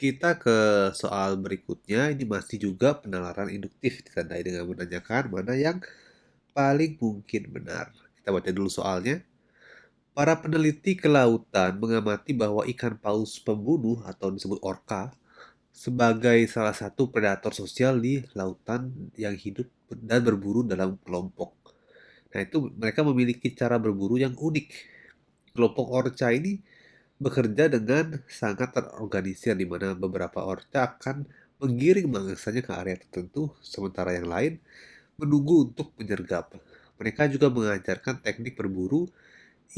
Kita ke soal berikutnya, ini masih juga penalaran induktif ditandai dengan menanyakan mana yang paling mungkin benar. Kita baca dulu soalnya. Para peneliti kelautan mengamati bahwa ikan paus pembunuh atau disebut orca sebagai salah satu predator sosial di lautan yang hidup dan berburu dalam kelompok. Nah, itu mereka memiliki cara berburu yang unik. Kelompok orca ini bekerja dengan sangat terorganisir di mana beberapa orca akan menggiring mangsanya ke area tertentu, sementara yang lain menunggu untuk menyergap. Mereka juga mengajarkan teknik berburu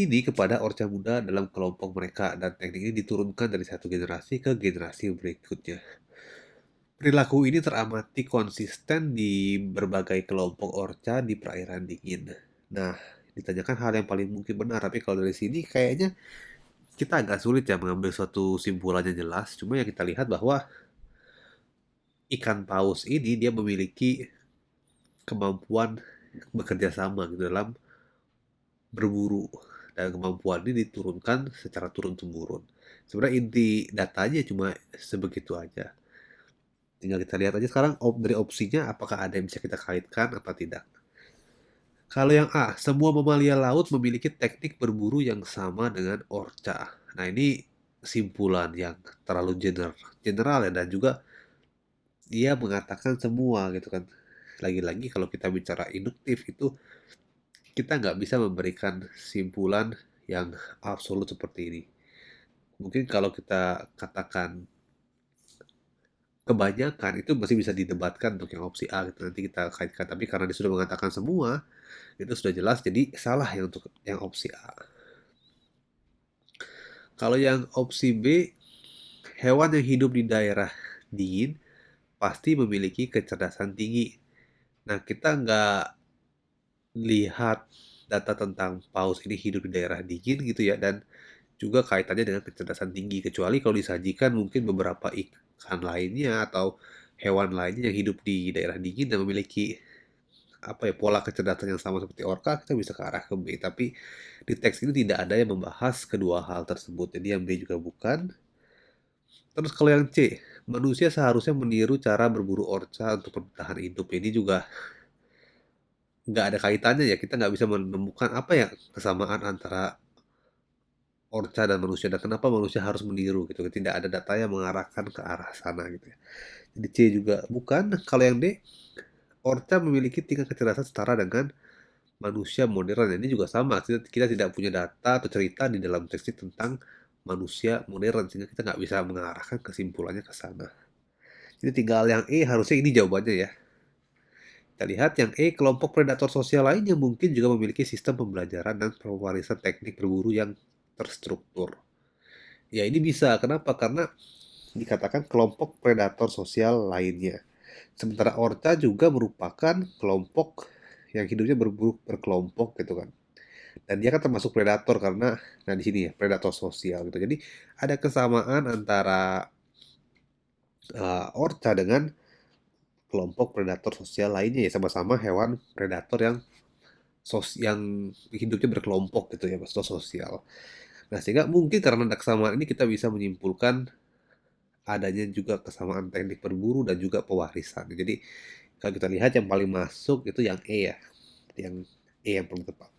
ini kepada orca muda dalam kelompok mereka dan teknik ini diturunkan dari satu generasi ke generasi berikutnya. Perilaku ini teramati konsisten di berbagai kelompok orca di perairan dingin. Nah, ditanyakan hal yang paling mungkin benar, tapi kalau dari sini kayaknya kita agak sulit ya mengambil suatu simpulannya jelas. Cuma yang kita lihat bahwa ikan paus ini dia memiliki kemampuan bekerja sama gitu dalam berburu, dan kemampuan ini diturunkan secara turun-temurun. Sebenarnya inti datanya cuma sebegitu aja. Tinggal kita lihat aja sekarang dari opsinya apakah ada yang bisa kita kaitkan apa tidak. Kalau yang A, semua mamalia laut memiliki teknik berburu yang sama dengan orca. Nah, ini kesimpulan yang terlalu general ya, dan juga dia mengatakan semua gitu kan. Lagi-lagi kalau kita bicara induktif itu kita nggak bisa memberikan simpulan yang absolut seperti ini. Mungkin kalau kita katakan kebanyakan itu masih bisa didebatkan untuk yang opsi A gitu, nanti kita kaitkan. Tapi karena dia sudah mengatakan semua, itu sudah jelas jadi salah yang untuk yang opsi A. Kalau yang opsi B, hewan yang hidup di daerah dingin pasti memiliki kecerdasan tinggi. Nah, kita nggak lihat data tentang paus ini hidup di daerah dingin gitu ya, dan juga kaitannya dengan kecerdasan tinggi. Kecuali kalau disajikan mungkin beberapa ikan lainnya atau hewan lainnya yang hidup di daerah dingin dan memiliki apa ya pola kecerdasan yang sama seperti orca, kita bisa ke arah ke B. Tapi di teks ini tidak ada yang membahas kedua hal tersebut. Jadi yang B juga bukan. Terus kalau yang C, manusia seharusnya meniru cara berburu orca untuk bertahan hidup. Ini juga nggak ada kaitannya ya. Kita nggak bisa menemukan apa ya kesamaan antara orca dan manusia dan kenapa manusia harus meniru gitu. Tidak ada data yang mengarahkan ke arah sana gitu ya. Jadi C juga bukan. Kalau yang D, orca memiliki tingkat kecerdasan setara dengan manusia modern. Ini juga sama. Kita tidak punya data atau cerita di dalam teks ini tentang manusia modern sehingga kita nggak bisa mengarahkan kesimpulannya ke sana. Jadi tinggal yang E, harusnya ini jawabannya ya. Kita lihat yang E, kelompok predator sosial lain yang mungkin juga memiliki sistem pembelajaran dan pewarisan teknik berburu yang terstruktur. Ya ini bisa, kenapa? Karena dikatakan kelompok predator sosial lainnya. Sementara orca juga merupakan kelompok yang hidupnya berburu berkelompok gitu kan. Dan dia kan termasuk predator karena, nah di sini ya, predator sosial gitu. Jadi ada kesamaan antara orca dengan kelompok predator sosial lainnya ya, sama-sama hewan predator yang hidupnya berkelompok gitu ya, maksudnya sosial. Nah, sehingga mungkin karena ada kesamaan ini kita bisa menyimpulkan adanya juga kesamaan teknik berburu dan juga pewarisan. Jadi kalau kita lihat yang paling masuk itu yang E ya, yang E yang paling tepat.